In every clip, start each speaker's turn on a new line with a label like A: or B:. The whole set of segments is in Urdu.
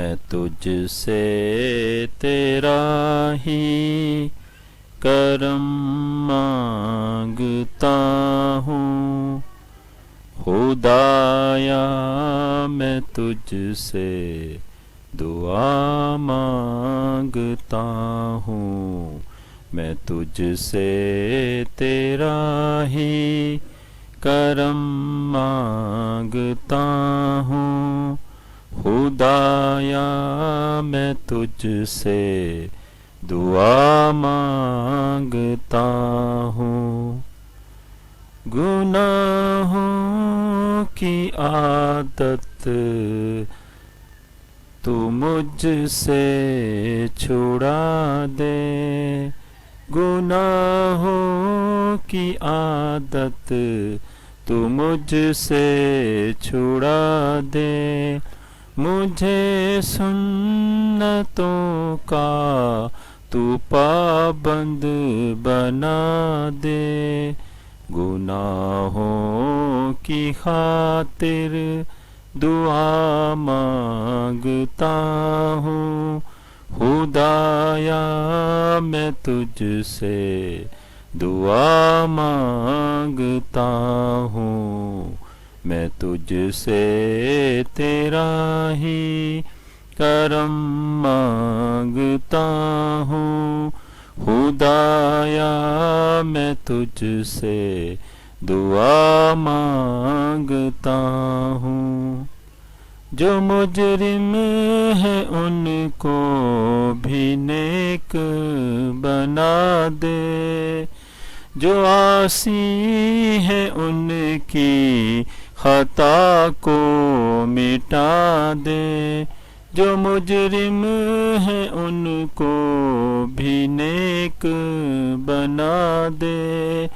A: میں تجھ سے تیرا ہی کرم مانگتا ہوں، خدایا میں تجھ سے دعا مانگتا ہوں، میں تجھ سے تیرا ہی کرم مانگتا ہوں، خدایا میں تجھ سے دعا مانگتا ہوں۔ گناہوں کی عادت تو مجھ سے چھڑا دے، گناہوں کی عادت تو مجھ سے چھڑا دے، مجھے سنتوں کا تو پابند بنا دے، گناہوں کی خاطر دعا مانگتا ہوں، خدایا میں تجھ سے دعا مانگتا ہوں، میں تجھ سے تیرا ہی کرم مانگتا ہوں، خدایا میں تجھ سے دعا مانگتا ہوں۔ جو مجرم ہے ان کو بھی نیک بنا دے، جو عاصی ہے ان کی خطا کو مٹا دے، جو مجرم ہے ان کو بھی نیک بنا دے،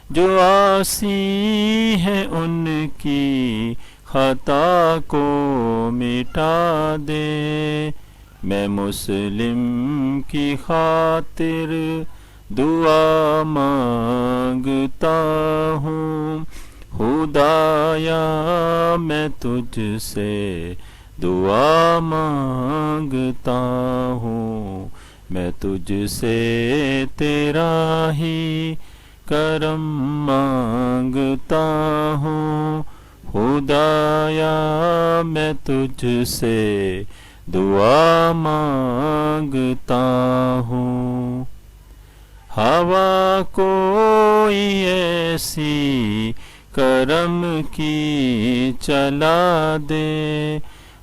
A: جو عاصی ہے ان کی خطا کو مٹا دے، میں مسلم کی خاطر دعا مانگتا ہوں، خدایا میں تجھ سے دعا مانگتا ہوں، میں تجھ سے تیرا ہی کرم مانگتا ہوں، خدایا میں تجھ سے دعا مانگتا ہوں۔ ہوا کوئی ایسی کرم کی چلا دے،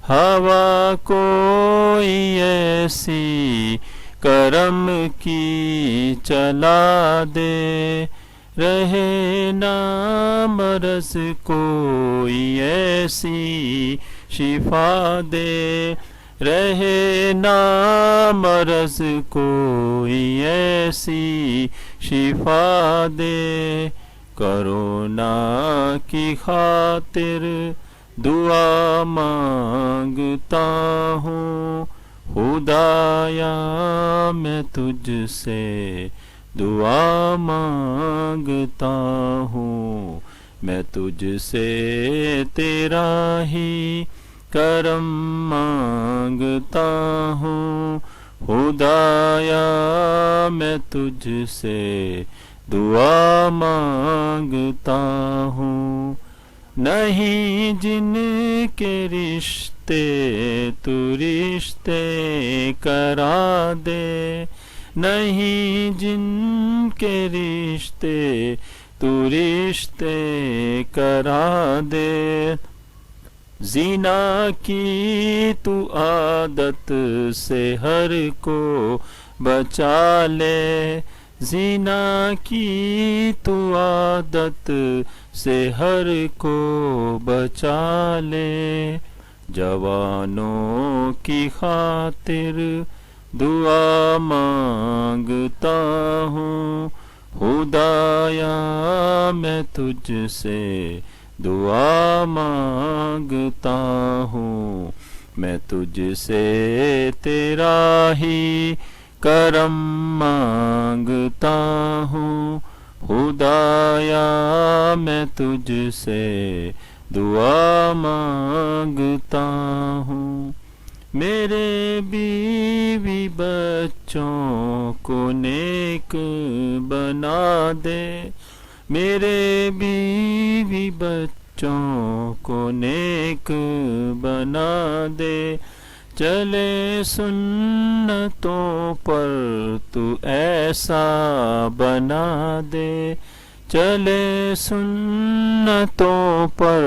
A: ہوا کوئی ایسی کرم کی چلا دے، رہے نہ مرض کوئی ایسی شفا دے، رہے نہ مرض کوئی ایسی شفا دے، کرونا کی خاطر دعا مانگتا ہوں، خدایا میں تجھ سے دعا مانگتا ہوں، میں تجھ سے تیرا ہی کرم مانگتا ہوں، خدایا میں تجھ سے دعا مانگتا ہوں۔ نہیں جن کے رشتے تو رشتے کرا دے، نہیں جن کے رشتے تو رشتے کرا دے، زنا کی تو عادت سے ہر کو بچا لے، زنا کی تو عادت سے ہر کو بچا لے، جوانوں کی خاطر دعا مانگتا ہوں، خدایا میں تجھ سے دعا مانگتا ہوں، میں تجھ سے تیرا ہی کرم مانگتا ہوں، خدایا میں تجھ سے دعا مانگتا ہوں۔ میرے بیوی بچوں کو نیک بنا دے، میرے بیوی بچوں کو نیک بنا دے، چلے سنتوں پر تو ایسا بنا دے، چلے سنتوں پر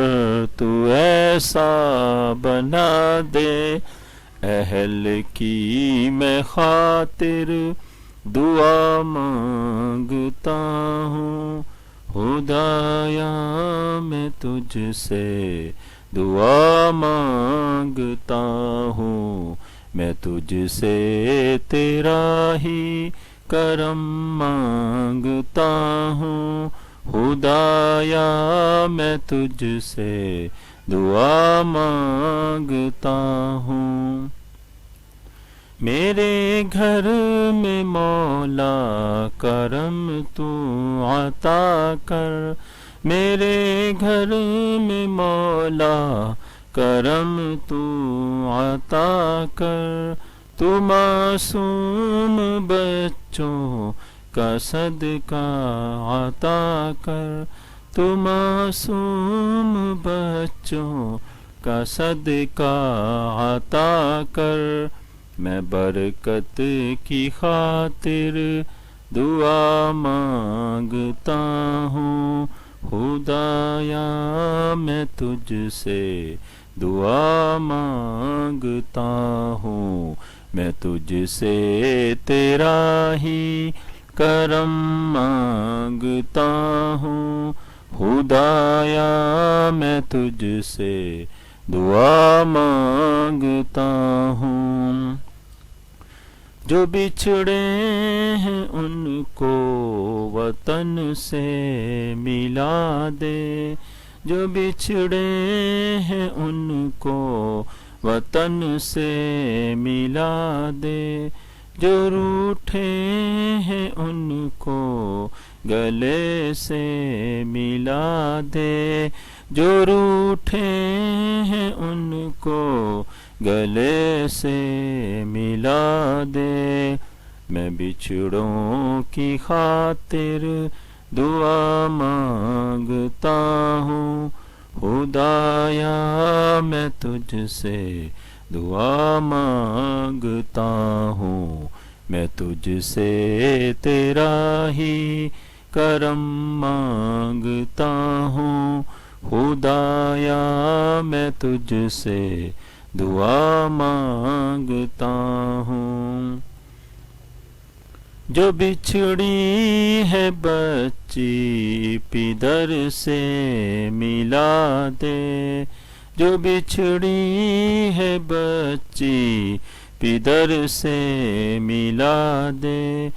A: تو ایسا بنا دے، اہل کی میں خاطر دعا مانگتا ہوں، خدایا میں تجھ سے دعا مانگتا ہوں، میں تجھ سے تیرا ہی کرم مانگتا ہوں، خدایا میں تجھ سے دعا مانگتا ہوں۔ میرے گھر میں مولا کرم تو عطا کر، میرے گھر میں مولا کرم تو عطا کر، تو معصوم بچوں کا صدقہ عطا کر، تو معصوم بچوں کا صدقہ عطا کر، میں برکت کی خاطر دعا مانگتا ہوں، خدایا میں تجھ سے دعا مانگتا ہوں، میں تجھ سے تیرا ہی کرم مانگتا ہوں، خدایا میں تجھ سے دعا مانگتا ہوں۔ جو بچھڑے ہیں ان کو وطن سے ملا دے، جو بچھڑے ہیں ان کو وطن سے ملا دے، جو روٹھے ہیں ان کو گلے سے ملا دے، جو روٹھے ہیں ان کو گلے سے ملا دے، میں بچھڑوں کی خاطر دعا مانگتا ہوں، خدایا میں تجھ سے دعا مانگتا ہوں، میں تجھ سے تیرا ہی کرم مانگتا ہوں، خدایا میں تجھ سے دعا مانگتا ہوں۔ جو بچھڑی ہے بچی پدر سے ملا دے، جو بچھڑی ہے بچی پدر سے ملا دے،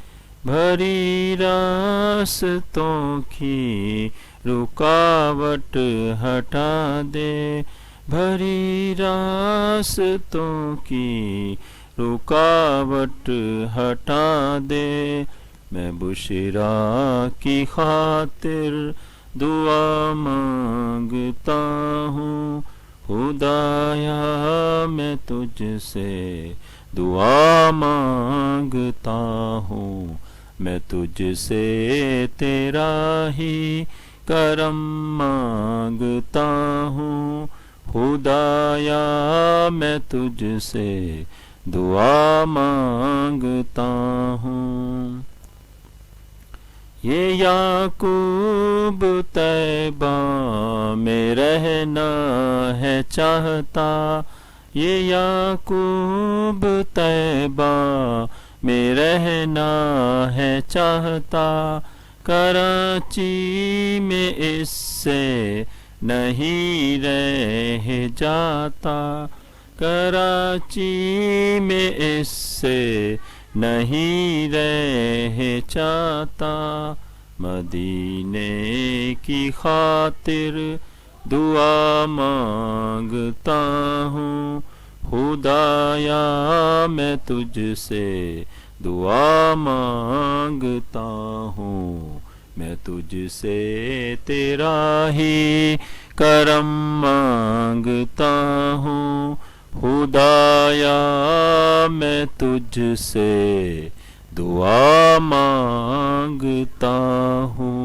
A: بھری راستوں کی رکاوٹ ہٹا دے، بھری راستوں کی رکاوٹ ہٹا دے، میں بشریٰ کی خاطر دعا مانگتا ہوں، خدایا میں تجھ سے دعا مانگتا ہوں، میں تجھ سے تیرا ہی کرم مانگتا ہوں، خدایا میں تجھ سے دعا مانگتا ہوں۔ یہ یعقوب طیبہ میں رہنا ہے چاہتا، یہ یعقوب طیبہ میں رہنا ہے چاہتا، کراچی میں اس سے نہیں رہ جاتا، کراچی میں اس سے نہیں رہ جاتا، مدینے کی خاطر دعا مانگتا ہوں، خدایا میں تجھ سے دعا مانگتا ہوں، میں تجھ سے تیرا ہی کرم مانگتا ہوں، خدایا میں تجھ سے دعا مانگتا ہوں.